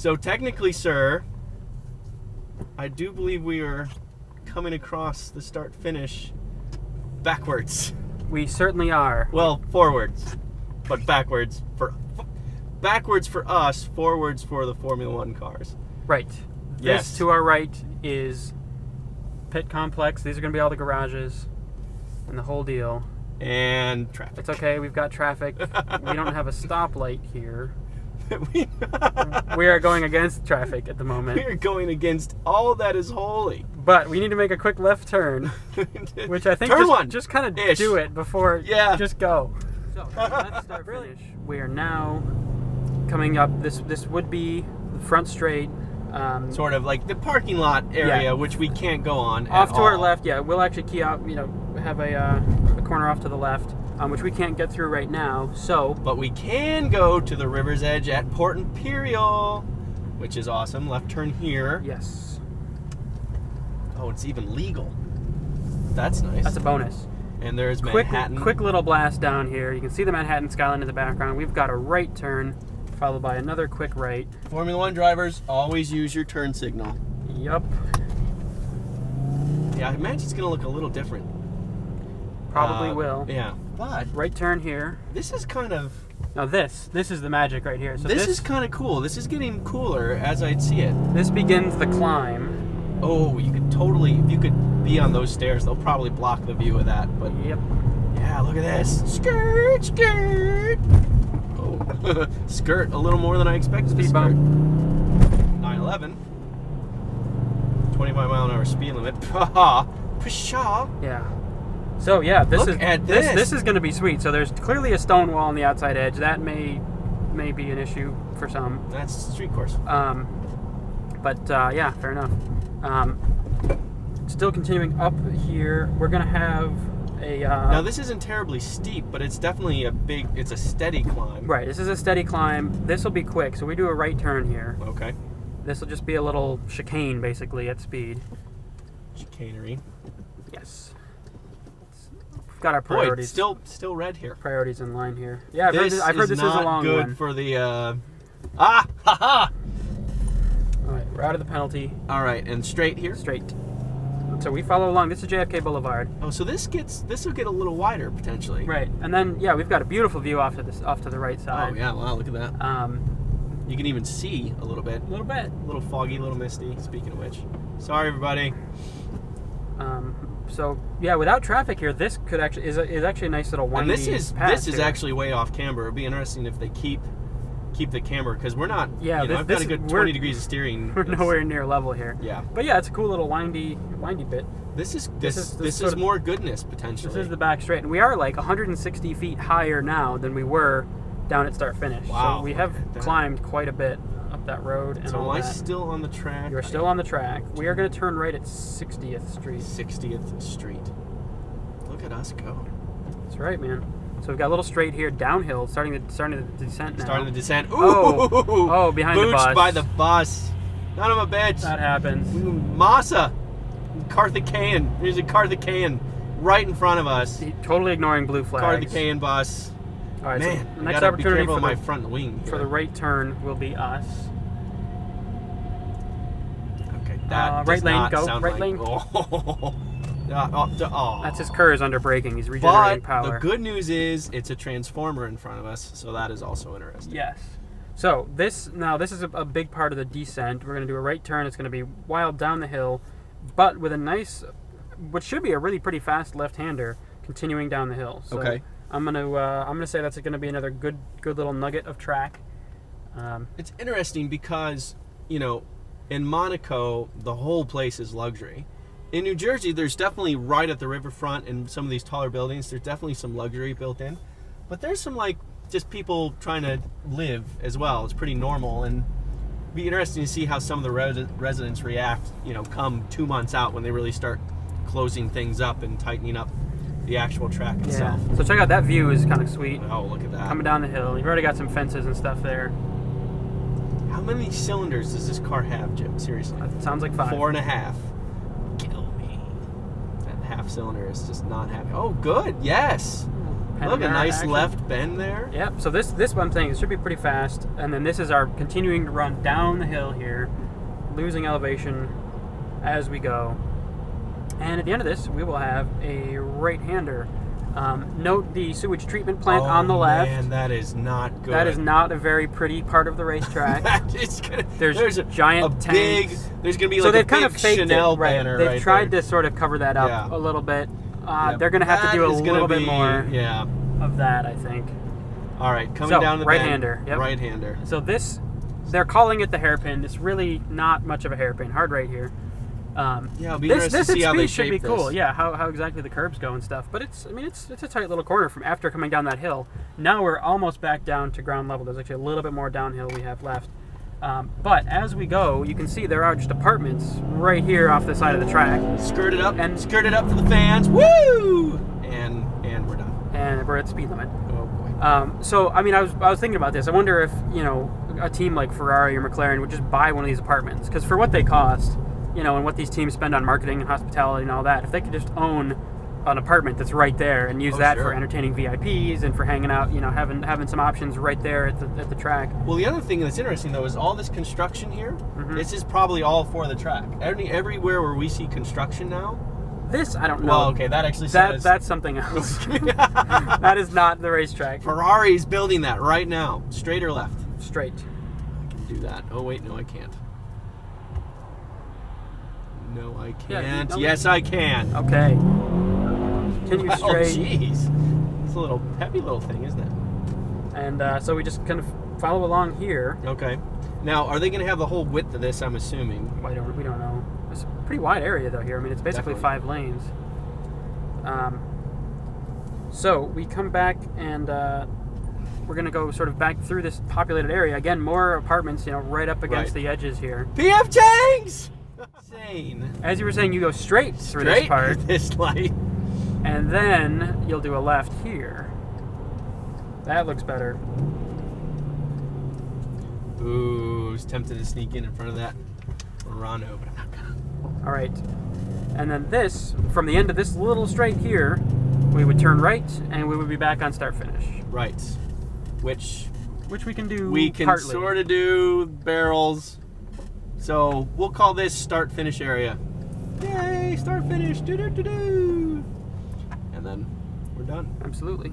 So technically, sir, I do believe we are coming across the start-finish backwards. We certainly are. Well, forwards, but backwards for us, forwards for the Formula One cars. Right. Yes. This to our right is pit complex. These are going to be all the garages and the whole deal. And traffic. It's okay. We've got traffic. We don't have a stoplight here. We are going against traffic at the moment. We are going against all that is holy. But we need to make a quick left turn, which I think just kind of do it before just go. So let's start finish. We are now coming up. This would be the front straight. Sort of like the parking lot area, which we can't go on off to our left. Yeah, we'll actually key out. Have a corner off to the left, which we can't get through right now. But we can go to the river's edge at Port Imperial, which is awesome. Left turn here. Yes. Oh, it's even legal. That's nice. That's a bonus. And there's Manhattan. Quick little blast down here. You can see the Manhattan skyline in the background. We've got a right turn, followed by another quick right. Formula One drivers, always use your turn signal. Yup. Yeah, I imagine it's going to look a little different. Probably will. Yeah. But right turn here. This is kind of... Now this is the magic right here. So this is kind of cool. This is getting cooler as I'd see it. This begins the climb. Oh, you could totally... If you could be on those stairs, they'll probably block the view of that. But yep. Yeah, look at this. Skirt, skirt. Oh, skirt a little more than I expected. Speed bump. 911. 25-mile-an-hour speed limit. Pshaw. Yeah. So yeah, this is going to be sweet. So there's clearly a stone wall on the outside edge. That may be an issue for some. That's street course. Yeah, fair enough. Still continuing up here, we're going to have a... now this isn't terribly steep, but it's definitely it's a steady climb. Right, this is a steady climb. This will be quick, so we do a right turn here. Okay. This will just be a little chicane, basically, at speed. Chicanery. Yes. We've got our priorities. Boy, still red here. Priorities in line here. Yeah, I've heard this is a long not good one. for the... Ha ha! All right, we're out of the penalty. All right, and straight here? Straight. So we follow along. This is JFK Boulevard. Oh, so this will get a little wider potentially. Right, and then we've got a beautiful view off to the right side. Oh yeah, wow, look at that. You can even see a little bit. A little bit. A little foggy, a little misty. Speaking of which, sorry everybody. So yeah, without traffic here, this could actually is actually a nice little windy path. This is actually way off camber. It'd be interesting if they keep the camber, because we're not. Yeah, I've got a good 20 degrees of steering. We're nowhere near level here. Yeah. But yeah, it's a cool little windy bit. This is more goodness potentially. This is the back straight, and we are like 160 feet higher now than we were down at start finish. Wow. So we have climbed quite a bit up that road. And so all am I that. still on the track? You're still on the track. We are going to turn right at 60th Street. 60th Street. Look at us go. That's right, man. So we've got a little straight here, downhill, starting the descent now. Starting the descent. Ooh! Oh, behind the bus. Booched by the bus. Son of a bitch. That happens. Massa. Carthagena. There's a Carthagena right in front of us. Totally ignoring blue flags. Carthagena bus. All right, man, so the next opportunity for my front wing here. For the right turn will be us. Okay, that right lane, not go. Sound right like, lane. That's his Kerr's under braking. He's regenerating power. The good news is it's a transformer in front of us, so that is also interesting. Yes. So this is a big part of the descent. We're going to do a right turn. It's going to be wild down the hill, but with a nice, what should be a really pretty fast left-hander continuing down the hill. So okay. I'm gonna say that's going to be another good little nugget of track. It's interesting because in Monaco the whole place is luxury. In New Jersey, there's definitely right at the riverfront and some of these taller buildings, there's definitely some luxury built in. But there's some just people trying to live as well. It's pretty normal, and it'd be interesting to see how some of the residents react, come 2 months out when they really start closing things up and tightening up the actual track itself. Yeah. So check out that view is kind of sweet. Oh, look at that. Coming down the hill. You've already got some fences and stuff there. How many cylinders does this car have, Jim? Seriously. It sounds like 5. 4.5. Kill me. That half cylinder is just not happy. Oh, good. Yes. Look, a nice left bend there. Yep. So this one thing, it should be pretty fast. And then this is our continuing to run down the hill here, losing elevation as we go. And at the end of this, we will have a right-hander. Note the sewage treatment plant on the left. Man, that is not good. That is not a very pretty part of the racetrack. There's giant tanks. There's going to be like a kind of big Chanel banner They've right tried there. to sort of cover that up a little bit. Yep. They're going to have to do a little bit more of that, I think. All right, coming down the right-hander. Yep. Right-hander. So this, they're calling it the hairpin. It's really not much of a hairpin. Hard right here. It'll be interesting to see how they shape should be this. cool. Yeah, how exactly the curbs go and stuff. But it's a tight little corner from after coming down that hill. Now we're almost back down to ground level. There's actually a little bit more downhill we have left. But as we go, you can see there are just apartments right here off the side of the track. Skirt it up for the fans. Woo! And we're done. And we're at speed limit. Oh boy. So I mean, I was thinking about this. I wonder if a team like Ferrari or McLaren would just buy one of these apartments, because for what they cost, and what these teams spend on marketing and hospitality and all that, if they could just own an apartment that's right there and use that for entertaining VIPs and for hanging out, having some options right there at the track. Well, the other thing that's interesting though is all this construction here. This is probably all for the track. Everywhere where we see construction now. This I don't know. Well, okay, that actually says that's something else. That is not the racetrack. Ferrari's building that right now. Straight or left? Straight. I can do that. Oh wait, no, I can't. No, I can't. Yeah, yes, I can. Okay. Continue straight. Oh, jeez. It's a little heavy little thing, isn't it? And so we just kind of follow along here. Okay. Now, are they going to have the whole width of this, I'm assuming? We don't know. It's a pretty wide area, though, here. I mean, it's basically 5 lanes. So we come back and we're going to go sort of back through this populated area. Again, more apartments, right up against the edges here. PF Chang's! Insane. As you were saying, you go straight through this part. This light. And then you'll do a left here. That looks better. Ooh, I was tempted to sneak in front of that Murano, but I'm not gonna. All right. And then this, from the end of this little straight here, we would turn right, and we would be back on start-finish. Right. Which we can do We can partly. sort of do barrels. So we'll call this start-finish area. Yay, start-finish, do-do-do-do. And then we're done. Absolutely.